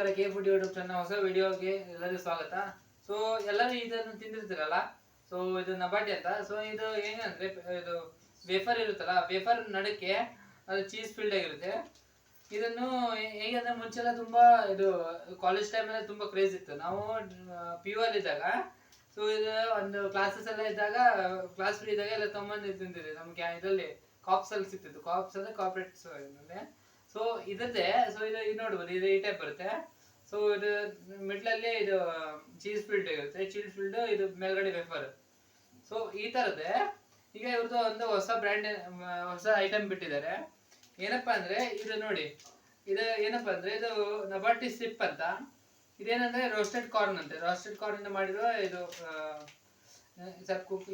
ನಮಸ್ಕಾರ, K food YouTube channel ಹೊಸ ವಿಡಿಯೋಗೆ ಎಲ್ಲರಿಗೂ ಸ್ವಾಗತ. ಸೊ ಎಲ್ಲರೂ ಇದನ್ನು ತಿಂದಿರ್ತೀರಲ್ಲ. ಸೊ ಇದು ನಬಾಟಿ ಅಂತ. ಸೊ ಇದು ಹೆಂಗಂದ್ರೆ ಇದು ವೇಫರ್ ಇರುತ್ತಲ್ಲ, ವೇಫರ್ ನಡಕ್ಕೆ ಅದು ಚೀಸ್ ಫಿಲ್ಡ್ ಆಗಿರುತ್ತೆ. ಇದನ್ನು ಹೇಗಂದ್ರೆ ಮುಂಚೆಲ್ಲ ತುಂಬಾ ಇದು ಕಾಲೇಜ್ ಟೈಮಲ್ಲಿ ತುಂಬಾ ಕ್ರೇಜ್ ಇತ್ತು. ನಾವು ಪಿ ಯು ಅಲ್ಲಿ ಇದ್ದಾಗ, ಸೊ ಇದು ಒಂದು ಕ್ಲಾಸಸ್ ಎಲ್ಲ ಇದ್ದಾಗ, ಕ್ಲಾಸ್ ಫ್ರೀ ಇದ್ದಾಗ ಎಲ್ಲ ತೊಂಬಂದು ತಿಂತಿದ್ವಿ. ನಮ್ಗೆ ಇದರಲ್ಲಿ ಕಾಪ್ಸ್ ಅಲ್ಲಿ ಸಿಗ್ತಿತ್ತು. ಕಾಪ್ಸ್ ಅಂದ್ರೆ ಕಾರ್ಪೊರೇಟ್ಸ್. ಸೊ ಇದರದ್ದೇ. ಸೊ ಇದು ನೋಡ್ಬೋದು, ಇದು ಈ ಟೈಪ್ ಬರುತ್ತೆ. ಸೊ ಇದು ಮಿಡ್ಲಲ್ಲಿ ಇದು ಚೀಸ್ ಫಿಲ್ಡ್ ಇರುತ್ತೆ. ಚೀಸ್ ಫಿಲ್ಡ್ ಇದು ಮೇಲ್ಗಡೆ ವೇಫರ್. ಸೊ ಈ ತರದೇ ಈಗ ಇವ್ರದ್ದು ಒಂದು ಹೊಸ ಬ್ರ್ಯಾಂಡ್, ಹೊಸ ಐಟಮ್ ಬಿಟ್ಟಿದ್ದಾರೆ. ಏನಪ್ಪಾ ಅಂದ್ರೆ ಇದು ನೋಡಿ, ಇದು ಏನಪ್ಪಾ ಅಂದ್ರೆ ಇದು ನಬಾಟಿ ಸಿಪ್ ಅಂತ. ಇದೇನಂದ್ರೆ ರೋಸ್ಟೆಡ್ ಕಾರ್ನ್ ಅಂತೆ. ರೋಸ್ಟೆಡ್ ಕಾರ್ನ್ ಇಂದ ಮಾಡಿರೋ ಇದು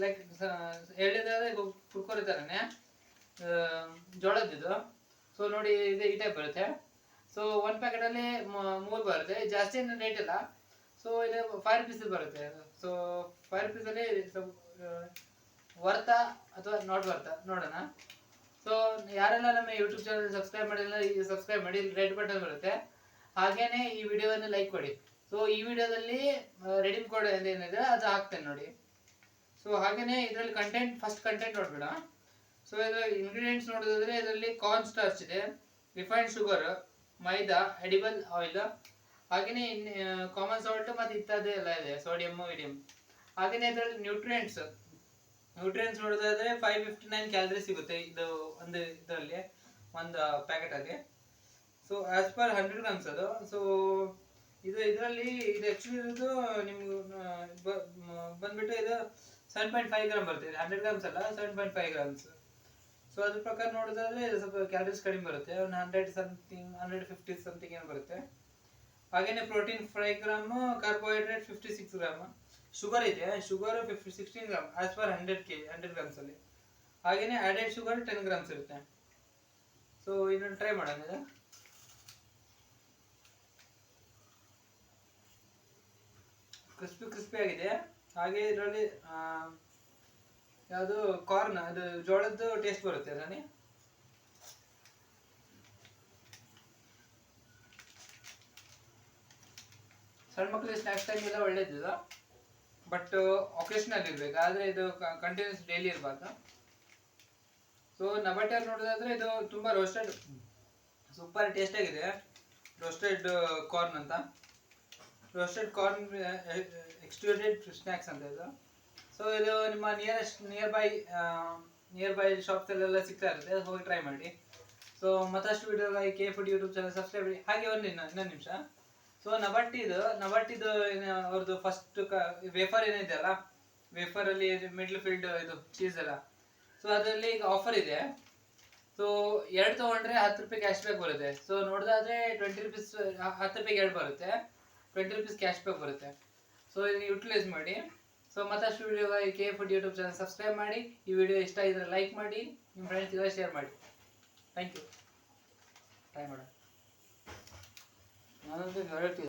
ಲೈಕ್ ಹೇಳಿದ್ರೆ ಕುರ್ಕುರೆ ತರನೇ ಜೋಳದ್ದು. ಸೊ ನೋಡಿ, ಇದು ಈ ಟೈಪ್ ಬರುತ್ತೆ. ಸೊ ಒಂದು ಪ್ಯಾಕೆಟ್ ಅಲ್ಲಿ 3 ಬರುತ್ತೆ. ಜಾಸ್ತಿ ಏನು ರೇಟ್ ಇಲ್ಲ. ಸೊ ಇದು 5 rupees ಬರುತ್ತೆ. ಸೊ 5 rupees ಅಲ್ಲಿ ವರ್ತಾ ಅಥವಾ ನಾಟ್ ವರ್ತಾ ನೋಡೋಣ. ಸೊ ಯಾರೆಲ್ಲ ನಮ್ಮ ಯೂಟ್ಯೂಬ್ ಚಾನಲ್ ಸಬ್ಸ್ಕ್ರೈಬ್ ಮಾಡಿಲ್ಲ, ಸಬ್ಸ್ಕ್ರೈಬ್ ಮಾಡಿ, ರೆಡ್ ಬಟನ್ ಬರುತ್ತೆ. ಹಾಗೇನೆ ಈ ವಿಡಿಯೋವನ್ನು ಲೈಕ್ ಕೊಡಿ. ಸೊ ಈ ವಿಡಿಯೋದಲ್ಲಿ ರೆಡೀಮ್ ಕೋಡ್ ಏನಿದೆ ಅದು ಹಾಕ್ತೇನೆ ನೋಡಿ. ಸೊ ಹಾಗೇನೆ ಇದರಲ್ಲಿ ಫಸ್ಟ್ ಕಂಟೆಂಟ್ ನೋಡ್ಬೇಡ. ಸೊ ಇದರ ಇಂಗ್ರೀಡಿಯೆಂಟ್ಸ್ ನೋಡೋದಾದ್ರೆ ಇದರಲ್ಲಿ ಕಾರ್ನ್ ಸ್ಟಾರ್ಚ್ ಇದೆ, ರಿಫೈನ್ಡ್ ಶುಗರ್, ಮೈದಾ, ಎಡಿಬಲ್ ಆಯಿಲ್, ಹಾಗೇನೆ ಕಾಮನ್ ಸಾಲ್ಟ್ ಮತ್ತೆ ಇತ್ಯಾದಿ ಎಲ್ಲ ಇದೆ, ಸೋಡಿಯಂ, ಮೀಡಿಯಂ. ಹಾಗೇನೆ ಇದರಲ್ಲಿ ನ್ಯೂಟ್ರಿಯೆಂಟ್ಸ್ ನೋಡೋದಾದ್ರೆ 559 ಕ್ಯಾಲರೀಸ್ ಸಿಗುತ್ತೆ ಇದು ಒಂದು ಇದರಲ್ಲಿ, ಒಂದು ಪ್ಯಾಕೆಟ್ ಅಲ್ಲಿ. ಸೊ ಆಸ್ ಪರ್ 100 ಗ್ರಾಮ್ಸ್ ಅದು. ಸೊ ಇದರಲ್ಲಿ ಇದು ಆಕ್ಚುಲಿ ಇದು ನಿಮ್ಗೆ ಬಂದ್ಬಿಟ್ಟು ಇದು 7.5 ಗ್ರಾಮ್ ಬರುತ್ತೆ. 100 ಗ್ರಾಮ್ಸ್ ಅಲ್ಲ, 7.5 ಗ್ರಾಮ್ಸ್. ಸೊ ಅದ್ರ ಪ್ರಕಾರ ನೋಡೋದಾದ್ರೆ ಇದು ಸ್ವಲ್ಪ ಕ್ಯಾಲರೀಸ್ ಕಡಿಮೆ ಬರುತ್ತೆ. ಒಂದು 100 ಸಮಥಿಂಗ್, 150 ಸಮಥಿಂಗ್ ಏನು ಬರುತ್ತೆ. ಹಾಗೇನೆ protein 5 gram, carbohydrate 56 gram, sugar ಇದೆ, sugar 16 gram as per 100 grams ಅಲ್ಲಿ. ಹಾಗೇನೆ ಆಡೆಡ್ ಶುಗರ್ 10 ಗ್ರಾಮ್ಸ್ ಇರುತ್ತೆ. ಸೊ ಇದನ್ನು ಟ್ರೈ ಮಾಡೋಣ. ಇದು ಕ್ರಿಸ್ಪಿ ಆಗಿದೆ. ಹಾಗೆ ಇದರಲ್ಲಿ ಯಾವುದು ಕಾರ್ನ್, ಅದು ಜೋಳದ್ದು ಟೇಸ್ಟ್ ಬರುತ್ತೆ ಅದರಲ್ಲಿ. ಸಣ್ಣ ಮಕ್ಕಳಿಗೆ ಸ್ನ್ಯಾಕ್ಸ್ ಟೈಮ್ ಎಲ್ಲ ಒಳ್ಳೇದಿಲ್ಲ, ಬಟ್ ಒಕೇಶನಲ್ ಇರ್ಬೇಕು. ಆದ್ರೆ ಇದು ಕಂಟಿನ್ಯೂಸ್ ಡೈಲಿ ಇರಬಾರ್ದು. ಸೊ ನಬಾಟಿ ಅವ್ರು ನೋಡೋದಾದ್ರೆ ಇದು ತುಂಬಾ ರೋಸ್ಟೆಡ್, ಸೂಪರ್ ಟೇಸ್ಟ್ ಆಗಿದೆ. ರೋಸ್ಟೆಡ್ ಕಾರ್ನ್ ಅಂತ, ರೋಸ್ಟೆಡ್ ಕಾರ್ನ್ ಎಕ್ಸ್ಟ್ರೂಡೆಡ್ ಸ್ನ್ಯಾಕ್ಸ್ ಅಂತ ಇದು. ಸೊ ಇದು ನಿಮ್ಮ ನಿಯರ್ ಬೈ ಶಾಪ್ಸ್ ಅಲ್ಲೆಲ್ಲ ಸಿಗ್ತಾ ಇರುತ್ತೆ, ಹೋಗಿ ಟ್ರೈ ಮಾಡಿ. ಸೊ ಮತ್ತಷ್ಟು ವಿಡಿಯೋಗಾಗಿ K food YouTube channel subscribe ಮಾಡಿ. ಹಾಗೆ ಇನ್ನೊಂದು ನಿಮಿಷ. ಸೊ ನಬಾಟಿದು ಅವ್ರದ್ದು ಫಸ್ಟ್ ವೇಫರ್ ಏನಿದೆಯಲ್ಲ, ವೇಫರ್ ಅಲ್ಲಿ ಮಿಡ್ಲ್ ಫೀಲ್ಡ್ ಇದು ಚೀಸ್ ಎಲ್ಲ. ಸೊ ಅದರಲ್ಲಿ ಈಗ ಆಫರ್ ಇದೆ. ಸೊ 2 ತಗೊಂಡ್ರೆ 10 ರೂಪಾಯಿ ಕ್ಯಾಶ್ ಬ್ಯಾಕ್ ಬರುತ್ತೆ. ಸೊ ನೋಡೋದಾದ್ರೆ 20 ರೂಪೀಸ್, 10 ರೂಪಾಯಿಗೆ 2 ಬರುತ್ತೆ, 20 ರೂಪೀಸ್ ಕ್ಯಾಶ್ ಬ್ಯಾಕ್ ಬರುತ್ತೆ. ಸೊ ಇದನ್ನ ಯೂಟಿಲೈಸ್ ಮಾಡಿ. ಸೊ ಮತ್ತಷ್ಟು ವಿಡಿಯೋಗಾಗಿ K food YouTube channel subscribe ಮಾಡಿ. ಈ ವಿಡಿಯೋ ಇಷ್ಟ ಆಗಿದ್ರೆ ಲೈಕ್ ಮಾಡಿ, ನಿಮ್ಮ ಫ್ರೆಂಡ್ಸ್ಗೆಲ್ಲ ಶೇರ್ ಮಾಡಿ. Thank you. ಟ್ರೈ ಮಾಡೋಣ. ನಾನಂತೂ ಹೇಳ್ತೀನಿ.